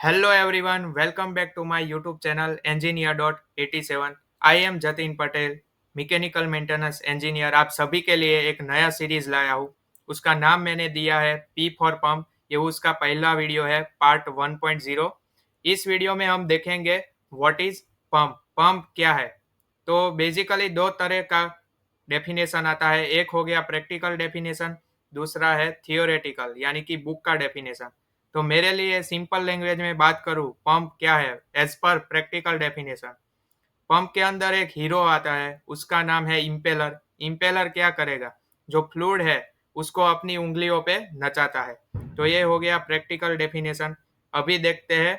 Hello everyone, welcome back to my YouTube channel engineer.87। I am Jatin Patel, mechanical maintenance engineer. आप सभी के लिए एक नया सीरीज लाया हूँ। उसका नाम मैंने दिया है पी फॉर पंप। ये उसका पहला वीडियो है, पार्ट 1.0। इस वीडियो में हम देखेंगे व्हाट इज पंप, पंप क्या है। तो बेसिकली दो तरह का डेफिनेशन आता है। एक हो गया प्रैक्टिकल डेफिनेशन, दूसरा है थियोरेटिकल यानी कि बुक का डेफिनेशन। तो मेरे लिए सिंपल लैंग्वेज में बात करूं, पंप क्या है as per practical definition. Pump के अंदर एक हीरो आता है, उसका नाम है इम्पेलर। इम्पेलर क्या करेगा, जो फ्लूइड है उसको अपनी उंगलियों पे नचाता है। तो ये हो गया प्रैक्टिकल डेफिनेशन। अभी देखते हैं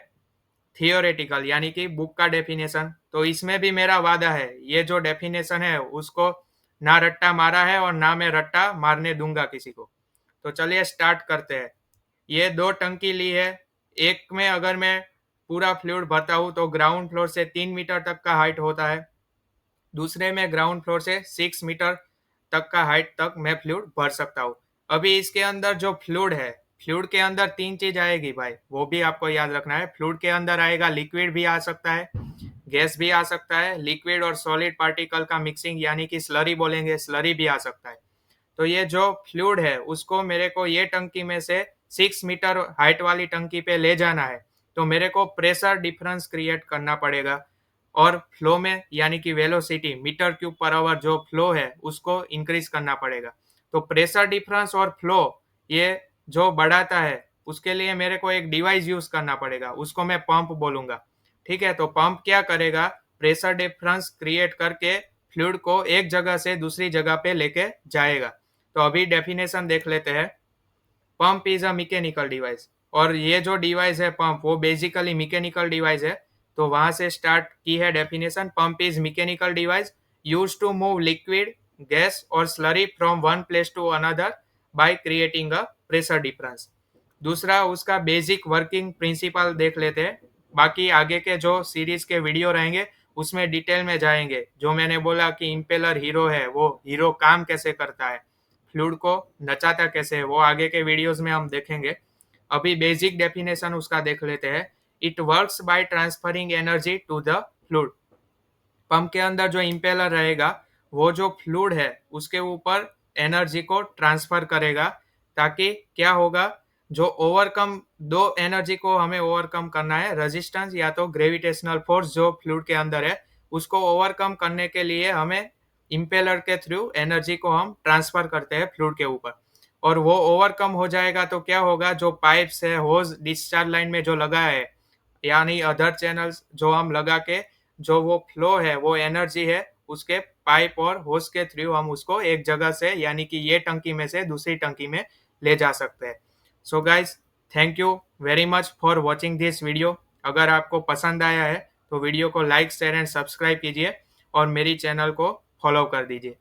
थियोरेटिकल यानी कि बुक का डेफिनेशन। तो इसमें भी मेरा वादा है, ये जो डेफिनेशन है उसको ना रट्टा मारा है और ना मैं रट्टा मारने दूंगा किसी को। तो चलिए स्टार्ट करते हैं। ये दो टंकी ली है। एक में अगर मैं पूरा फ्लूइड भरता हूँ तो ग्राउंड फ्लोर से 3 मीटर तक का हाइट होता है। दूसरे में ग्राउंड फ्लोर से 6 मीटर तक का हाइट तक मैं फ्लूइड भर सकता हूँ। अभी इसके अंदर जो फ्लूइड है, फ्लूइड के अंदर तीन चीज आएगी भाई, वो भी आपको याद रखना है। फ्लूइड के अंदर आएगा लिक्विड भी आ सकता है, गैस भी आ सकता है, लिक्विड और सॉलिड पार्टिकल का मिक्सिंग यानी कि स्लरी बोलेंगे, स्लरी भी आ सकता है। तो ये जो फ्लूइड है उसको मेरे को ये टंकी में से 6 मीटर हाइट वाली टंकी पे ले जाना है। तो मेरे को प्रेशर डिफरेंस क्रिएट करना पड़ेगा और फ्लो में यानी कि velocity metre cube per hour जो फ्लो है उसको इंक्रीज करना पड़ेगा। तो प्रेशर डिफरेंस और फ्लो ये जो बढ़ाता है उसके लिए मेरे को एक डिवाइस यूज करना पड़ेगा, उसको मैं पंप बोलूंगा। ठीक है, तो पंप क्या करेगा, प्रेशर डिफरेंस क्रिएट करके फ्लूइड को एक जगह से दूसरी जगह पे लेके जाएगा। तो अभी डेफिनेशन देख लेते हैं। Pump is a mechanical device, और ये जो डिवाइस है पंप वो बेसिकली मैकेनिकल डिवाइस है। तो वहां से स्टार्ट की है definition. Pump is mechanical device use to move liquid, gas और slurry from one place to another by creating a pressure difference. दूसरा उसका बेसिक वर्किंग प्रिंसिपल देख लेते हैं। बाकी आगे के जो सीरीज के वीडियो रहेंगे उसमें डिटेल में जाएंगे। जो मैंने बोला कि इम्पेलर हीरो है, वो हीरो काम कैसे करता है, फ्लूइड को नचाता कैसे है, वो आगे के वीडियोस में हम देखेंगे। अभी बेसिक डेफिनेशन उसका देख लेते हैं। It works by transferring energy to the fluid. Pump के अंदर जो इम्पेलर रहेगा वो जो फ्लूइड है उसके ऊपर एनर्जी को ट्रांसफर करेगा, ताकि क्या होगा, जो ओवरकम दो एनर्जी को हमें ओवरकम करना है, रेजिस्टेंस या तो ग्रेविटेशनल फोर्स जो फ्लूइड के अंदर है उसको ओवरकम करने के लिए हमें इम्पेलर के थ्रू एनर्जी को हम ट्रांसफर करते हैं फ्लूइड के ऊपर। और वो ओवरकम हो जाएगा तो क्या होगा, जो पाइप्स है, होज डिस्चार्ज लाइन में जो लगा है यानी अदर चैनल्स जो हम लगा के जो वो फ्लो है, वो एनर्जी है, उसके पाइप और होस के थ्रू हम उसको एक जगह से यानी कि ये टंकी में से दूसरी टंकी में ले जा सकते हैं। So guys, thank you very much for watching this video. अगर आपको पसंद आया है तो वीडियो को लाइक शेयर एंड सब्सक्राइब कीजिए और मेरी चैनल को फॉलो कर दीजिए।